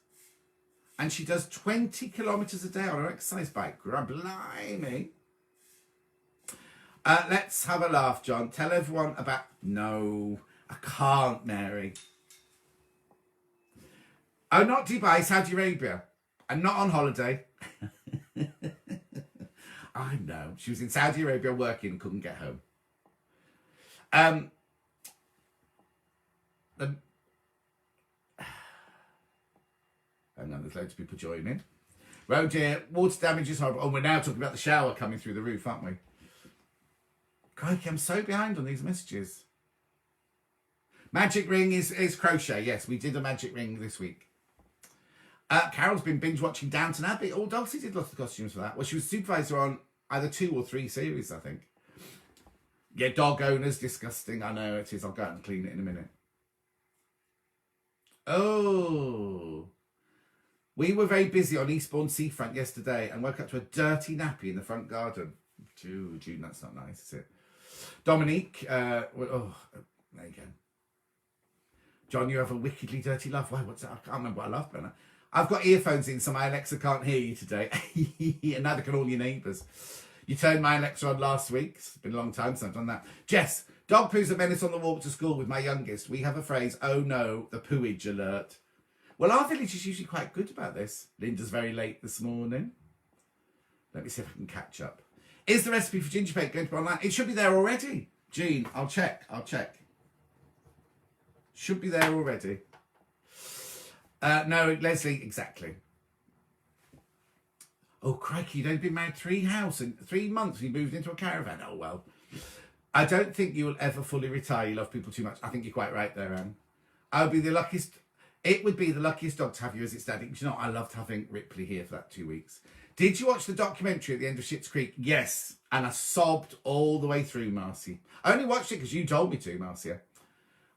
and she does 20 kilometres a day on her exercise bike. Blimey. Let's have a laugh, John. Tell everyone about... No, I can't, Mary. Oh, not Dubai, Saudi Arabia. I'm not on holiday. I know. She was in Saudi Arabia working and couldn't get home. Hang on, there's loads of people joining. Oh dear, water damage is horrible. Oh, we're now talking about the shower coming through the roof, aren't we? Crikey, I'm so behind on these messages. Magic ring is crochet. Yes, we did a magic ring this week. Carol's been binge watching Downton Abbey. Oh, Dulcie did lots of costumes for that. Well, she was supervisor on either 2 or 3 series, I think. Yeah, dog owners, disgusting. I know it is. I'll go out and clean it in a minute. Oh. We were very busy on Eastbourne Seafront yesterday and woke up to a dirty nappy in the front garden. June, that's not nice, is it? Dominique, there you go. John, you have a wickedly dirty laugh. Why, what's that? I can't remember what I laughed about. I've got earphones in, so my Alexa can't hear you today. And neither can all your neighbours. You turned my Alexa on last week. It's been a long time since I've done that. Jess, dog poo's a menace on the walk to school with my youngest. We have a phrase, oh no, the pooage alert. Well, our village is usually quite good about this. Linda's very late this morning. Let me see if I can catch up. Is the recipe for ginger cake going to be online? It should be there already. Jean, I'll check. Should be there already. No, Leslie, exactly. Oh, crikey, you'd only been married 3 months and you moved into a caravan. Oh, well. I don't think you will ever fully retire. You love people too much. I think you're quite right there, Anne. It would be the luckiest dog to have you as its daddy. But you know, I loved having Ripley here for that 2 weeks. Did you watch the documentary at the end of Schitt's Creek? Yes. And I sobbed all the way through, Marcy. I only watched it because you told me to, Marcia.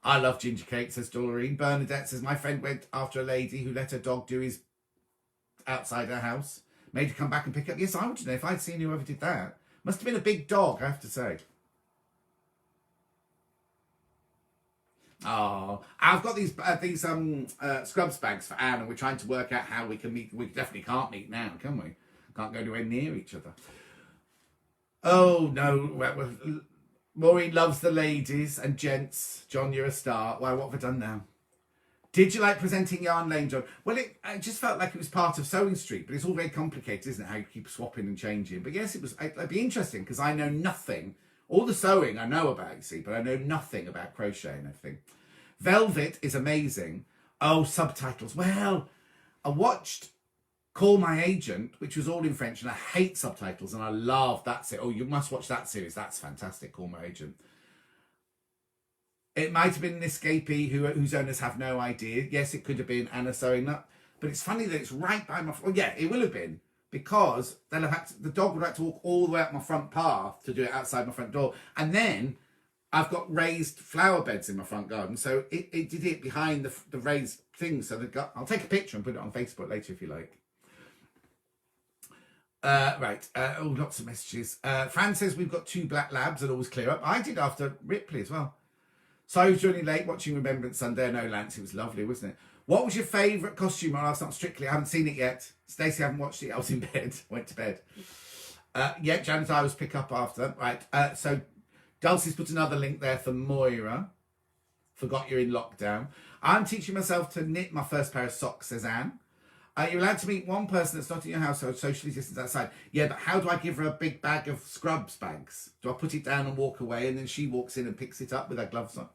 I love ginger cake, says Doreen. Bernadette says, my friend went after a lady who let her dog do his outside her house. Made her come back and pick up. Yes, I would know if I'd seen whoever did that. Must have been a big dog, I have to say. Oh, I've got these Scrubs bags for Anne, and we're trying to work out how we can meet. We definitely can't meet now, can we? Can't go anywhere near each other. Oh, no. Maureen loves the ladies and gents. John, you're a star. Why, what have I done now? Did you like presenting Yarn Lane, John? Well, I just felt like it was part of Sewing Street, but it's all very complicated, isn't it? How you keep swapping and changing. But yes, it'd be interesting because I know nothing. All the sewing I know about, you see, but I know nothing about crochet and everything. Velvet is amazing. Oh, subtitles. Well, I watched Call My Agent, which was all in French, and I hate subtitles, and I love that series. Oh, you must watch that series. That's fantastic, Call My Agent. It might have been an escapee whose owners have no idea. Yes, it could have been Anna sewing up. But it's funny that it's right by my... Well, yeah, it will have been. Because then the dog would have to walk all the way up my front path to do it outside my front door. And then I've got raised flower beds in my front garden. So it did it behind the raised things. So I'll take a picture and put it on Facebook later if you like. Right. Lots of messages. Fran says we've got 2 black labs and always clear up. I did after Ripley as well. So I was joining late watching Remembrance Sunday. No, Lance, it was lovely, wasn't it? What was your favourite costume on Last Night Strictly? I haven't seen it yet. Stacey, I haven't watched it. I was in bed. Went to bed. Yeah, Janet, I was pick up after. Right. So Dulcie's put another link there for Moira. Forgot you're in lockdown. I'm teaching myself to knit my first pair of socks, says Anne. You're allowed to meet one person that's not in your household, socially distanced outside. Yeah, but how do I give her a big bag of Scrubs bags? Do I put it down and walk away and then she walks in and picks it up with her gloves on?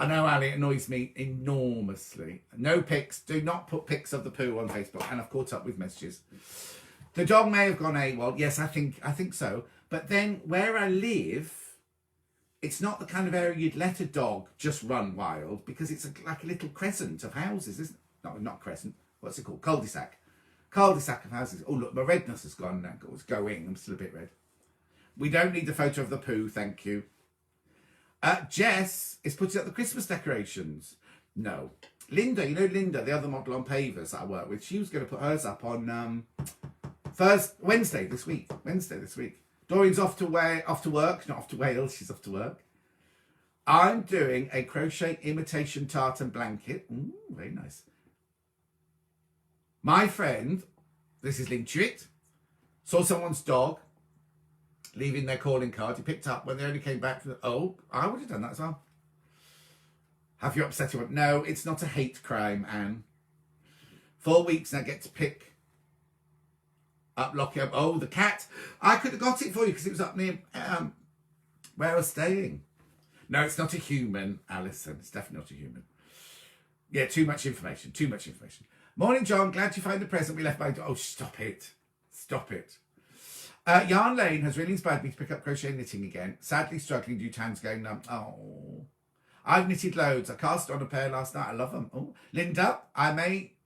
I know, Ali, it annoys me enormously. No pics. Do not put pics of the poo on Facebook. And I've caught up with messages. The dog may have gone AWOL. Yes, I think so. But then where I live, it's not the kind of area you'd let a dog just run wild because it's like a little crescent of houses, isn't it? No, not crescent. What's it called? Cul-de-sac. Cul-de-sac of houses. Oh, look, my redness has gone now. It's going. I'm still a bit red. We don't need the photo of the poo, thank you. Jess is putting up the Christmas decorations. No. Linda, you know Linda, the other model on pavers that I work with, she was going to put hers up on Wednesday this week. Doreen's off to work, not off to Wales, she's off to work. I'm doing a crochet imitation tartan blanket. Ooh, very nice. My friend, this is linked to it, saw someone's dog leaving their calling card. He picked up when they only came back. Oh, I would have done that as well. Have you upset him? No, it's not a hate crime, Anne. 4 weeks and I get to pick up, lock it up. Oh, the cat. I could have got it for you because it was up near where I was staying. No, it's not a human, Alison. It's definitely not a human. Yeah, too much information. Morning, John. Glad you found the present we left by... Oh, stop it. Yarn Lane has really inspired me to pick up crochet knitting again. Sadly struggling due to hands going numb. Oh, I've knitted loads. I cast on a pair last night. I love them. Oh, Linda,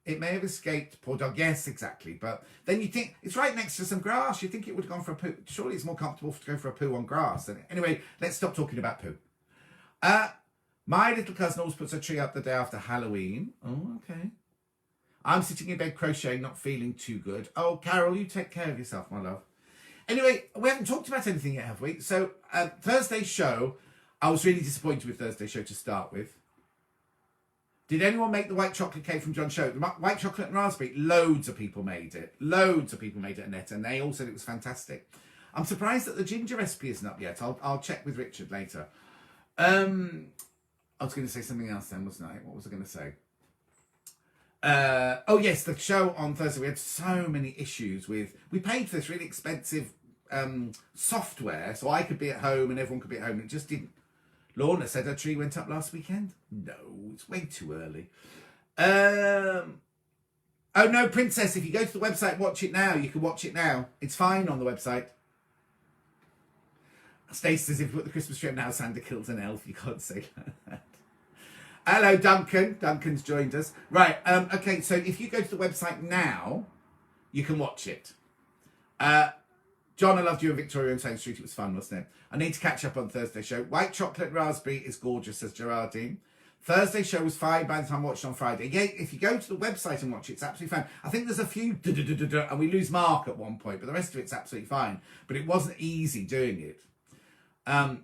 it may have escaped, poor dog. Yes, exactly. But then you think it's right next to some grass. You think it would have gone for a poo. Surely it's more comfortable to go for a poo on grass. Anyway, let's stop talking about poo. My little cousin always puts a tree up the day after Halloween. Oh, okay. I'm sitting in bed crocheting, not feeling too good. Oh, Carol, you take care of yourself, my love. Anyway, we haven't talked about anything yet, have we? So, Thursday's show, I was really disappointed with Thursday's show to start with. Did anyone make the white chocolate cake from John's show? The white chocolate and raspberry, loads of people made it. Annette, and they all said it was fantastic. I'm surprised that the ginger recipe isn't up yet. I'll check with Richard later. I was going to say something else then, wasn't I? What was I going to say? Oh yes, the show on Thursday, we had so many issues with... We paid for this really expensive software so I could be at home and everyone could be at home. And it just didn't... Lorna said her tree went up last weekend. No, it's way too early. Oh no, Princess, if you go to the website, watch it now. You can watch it now. It's fine on the website. Stacey says if you put the Christmas tree up now, Santa kills an elf. You can't say that. Hello, Duncan. Duncan's joined us. Right, okay, so if you go to the website now, you can watch it. John, I loved you in Victoria and Saint Street. It was fun, wasn't it? I need to catch up on Thursday's show. White chocolate raspberry is gorgeous, says Gerardine. Thursday's show was fine by the time I watched on Friday. Yeah, if you go to the website and watch it, it's absolutely fine. I think there's a few and we lose Mark at one point, but the rest of it's absolutely fine. But it wasn't easy doing it. But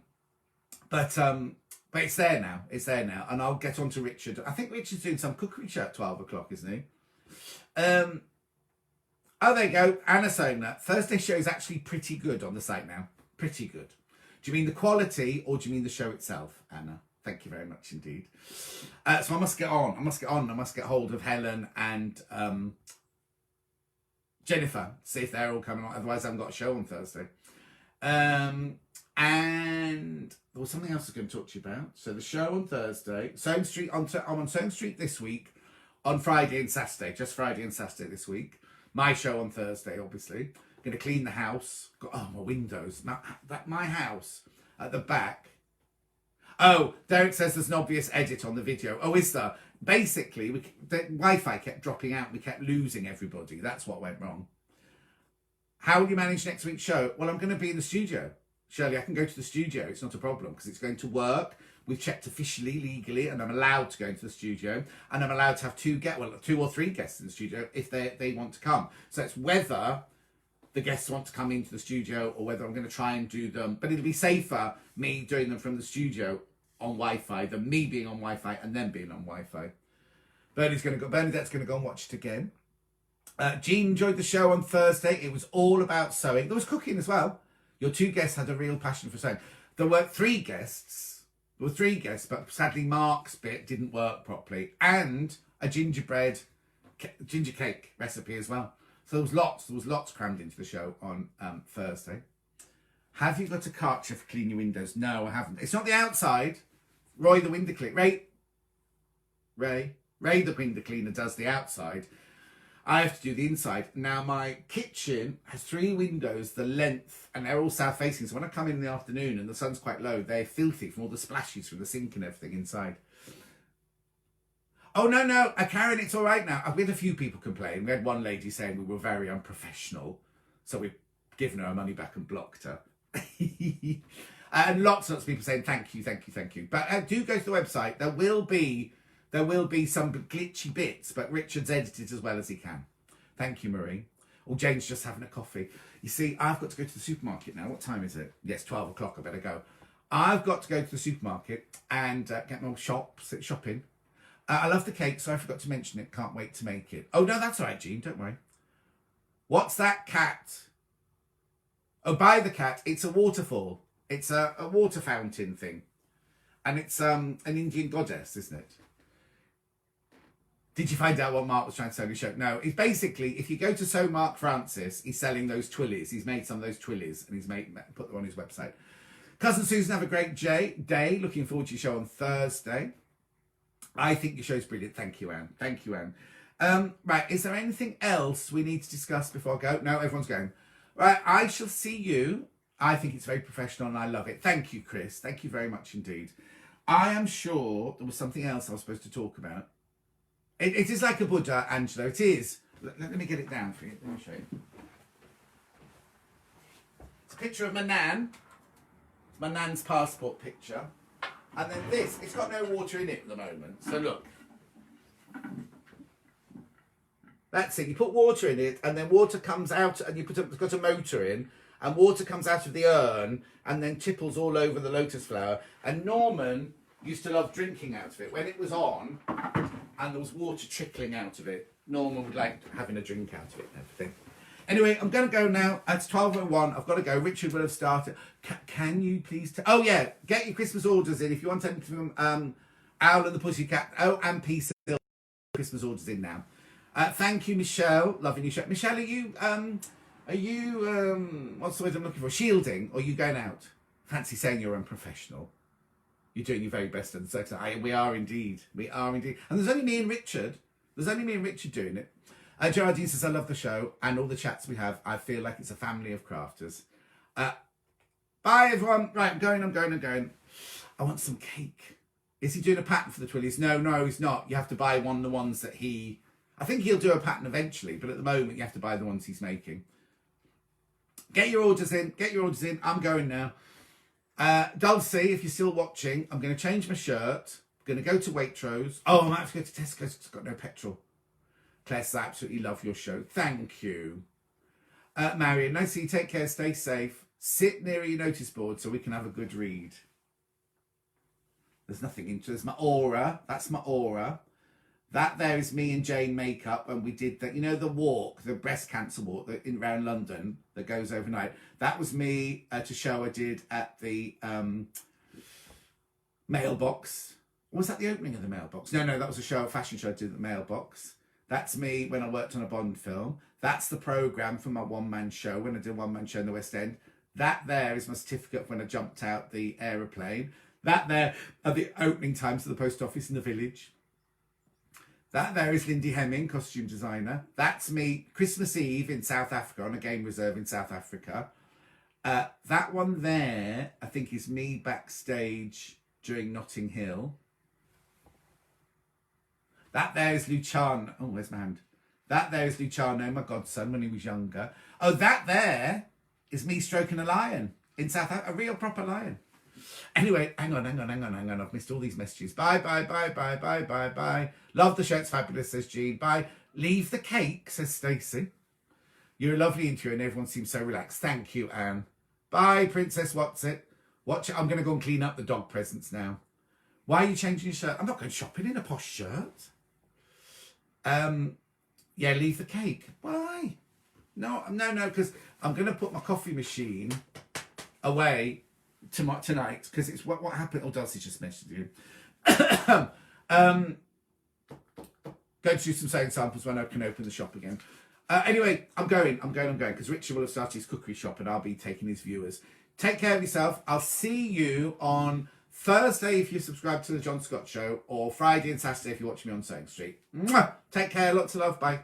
it's there now. And I'll get on to Richard. I think Richard's doing some cookery show at 12 o'clock, isn't he? Oh, there you go. Anna saying that. Thursday's show is actually pretty good on the site now. Pretty good. Do you mean the quality or do you mean the show itself, Anna? Thank you very much indeed. So I must get on. I must get hold of Helen and Jennifer. See if they're all coming on. Otherwise, I haven't got a show on Thursday. And there was something else I was going to talk to you about. So the show on Thursday. Soham Street. I'm on Soham Street this week. On Friday and Saturday. Just Friday and Saturday this week. My show on Thursday, obviously. Going to clean the house. My windows. My house at the back. Oh, Derek says there's an obvious edit on the video. Oh, is there? Basically, the Wi-Fi kept dropping out. We kept losing everybody. That's what went wrong. How will you manage next week's show? Well, I'm going to be in the studio. Shirley, I can go to the studio. It's not a problem because it's going to work. We've checked officially, legally, and I'm allowed to go into the studio. And I'm allowed to have two or three guests in the studio if they want to come. So it's whether the guests want to come into the studio or whether I'm going to try and do them. But it'll be safer me doing them from the studio on Wi-Fi than me being on Wi-Fi and then being on Wi-Fi. Bernadette's going to go and watch it again. Jean enjoyed the show on Thursday. It was all about sewing. There was cooking as well. Your two guests had a real passion for sewing. There were three guests, but sadly Mark's bit didn't work properly. And a ginger cake recipe as well. So there was lots crammed into the show on Thursday. Have you got a Karcher for clean your windows? No, I haven't. It's not the outside. Roy the window cleaner. Ray the window cleaner does the outside. I have to do the inside. Now, my kitchen has 3 windows, the length, and they're all south facing. So when I come in the afternoon and the sun's quite low, they're filthy from all the splashes from the sink and everything inside. Oh, no, Karen, it's all right now. I've had a few people complain. We had one lady saying we were very unprofessional. So we've given her money back and blocked her. And lots of people saying thank you. But do go to the website. There will be some glitchy bits, but Richard's edited as well as he can. Thank you, Marie. Or Jane's just having a coffee. You see, I've got to go to the supermarket now. What time is it? Yes, 12 o'clock. I better go. I've got to go to the supermarket and get my shopping. I love the cake, so I forgot to mention it. Can't wait to make it. Oh, no, that's all right, Jean. Don't worry. What's that cat? Oh, buy the cat. It's a waterfall. It's a water fountain thing. And it's an Indian goddess, isn't it? Did you find out what Mark was trying to sell in the show? No, it's basically, if you go to Sew Mark Francis, he's selling those twillies. He's made some of those twillies and he's put them on his website. Cousin Susan, have a great day. Looking forward to your show on Thursday. I think your show's brilliant. Thank you, Anne. Right, is there anything else we need to discuss before I go? No, everyone's going. Right, I shall see you. I think it's very professional and I love it. Thank you, Chris. Thank you very much indeed. I am sure there was something else I was supposed to talk about. It is like a Buddha, Angelo. It is. Let me get it down for you. Let me show you. It's a picture of my nan. It's my nan's passport picture. And then this. It's got no water in it at the moment. So look. That's it. You put water in it, and then water comes out, and it's got a motor in, and water comes out of the urn, and then tipples all over the lotus flower. And Norman used to love drinking out of it. When it was on, and there was water trickling out of it, Norman would like having a drink out of it and everything. Anyway, I'm going to go now. It's 12:01. I've got to go. Richard will have started. Can you please... Oh, yeah. Get your Christmas orders in. If you want anything from Owl and the Pussycat. Oh, and Peace. Christmas orders in now. Thank you, Michelle. Loving your show. Michelle, are you... what's the word I'm looking for? Shielding? Or are you going out? Fancy saying you're unprofessional. You're doing your very best at the sex. We are indeed. And there's only me and Richard. Doing it. Gerardine says, I love the show and all the chats we have. I feel like it's a family of crafters. Bye, everyone. Right, I'm going. I want some cake. Is he doing a pattern for the Twillies? No, he's not. You have to buy one of the ones that he... I think he'll do a pattern eventually, but at the moment you have to buy the ones he's making. Get your orders in. I'm going now. Dulcie, if you're still watching, I'm going to change my shirt. I'm going to go to Waitrose. Oh, I might have to go to Tesco's because it's got no petrol. Claire says, I absolutely love your show. Thank you. Marion, nice to see you. Take care. Stay safe. Sit near your notice board so we can have a good read. There's nothing into it. There's my aura. That's my aura. That there is me and Jane makeup. And we did that. You know, the walk, the breast cancer walk around London that goes overnight. That was me at a show I did at the Mailbox. Or was that the opening of the Mailbox? No, that was a fashion show I did at the Mailbox. That's me when I worked on a Bond film. That's the programme for my one-man show, when I did a one-man show in the West End. That there is my certificate when I jumped out the aeroplane. That there are the opening times of the post office in the village. That there is Lindy Hemming, costume designer. That's me Christmas Eve in South Africa, on a game reserve in South Africa. That one there, I think, is me backstage during Notting Hill. That there is Luciano. Oh, where's my hand? That there is Luciano, my godson, when he was younger. Oh, that there is me stroking a lion in South Africa, a real proper lion. Anyway, hang on. I've missed all these messages. Bye. Love the shirt's fabulous, says Jean. Bye. Leave the cake, says Stacey. You're a lovely interview and everyone seems so relaxed. Thank you, Anne. Bye, Princess What's It. Watch it. I'm going to go and clean up the dog presents now. Why are you changing your shirt? I'm not going shopping in a posh shirt. Yeah, leave the cake. Why? No, because I'm going to put my coffee machine away tonight because it's what happened. Oh, Dulcie just mentioned you. Go to do some sewing samples when I can open the shop again. Anyway, I'm going because Richard will have started his cookery shop and I'll be taking his viewers. Take care of yourself. I'll see you on Thursday if you subscribe to the John Scott Show, or Friday and Saturday if you're watching me on Sewing Street. Mwah! Take care. Lots of love. Bye.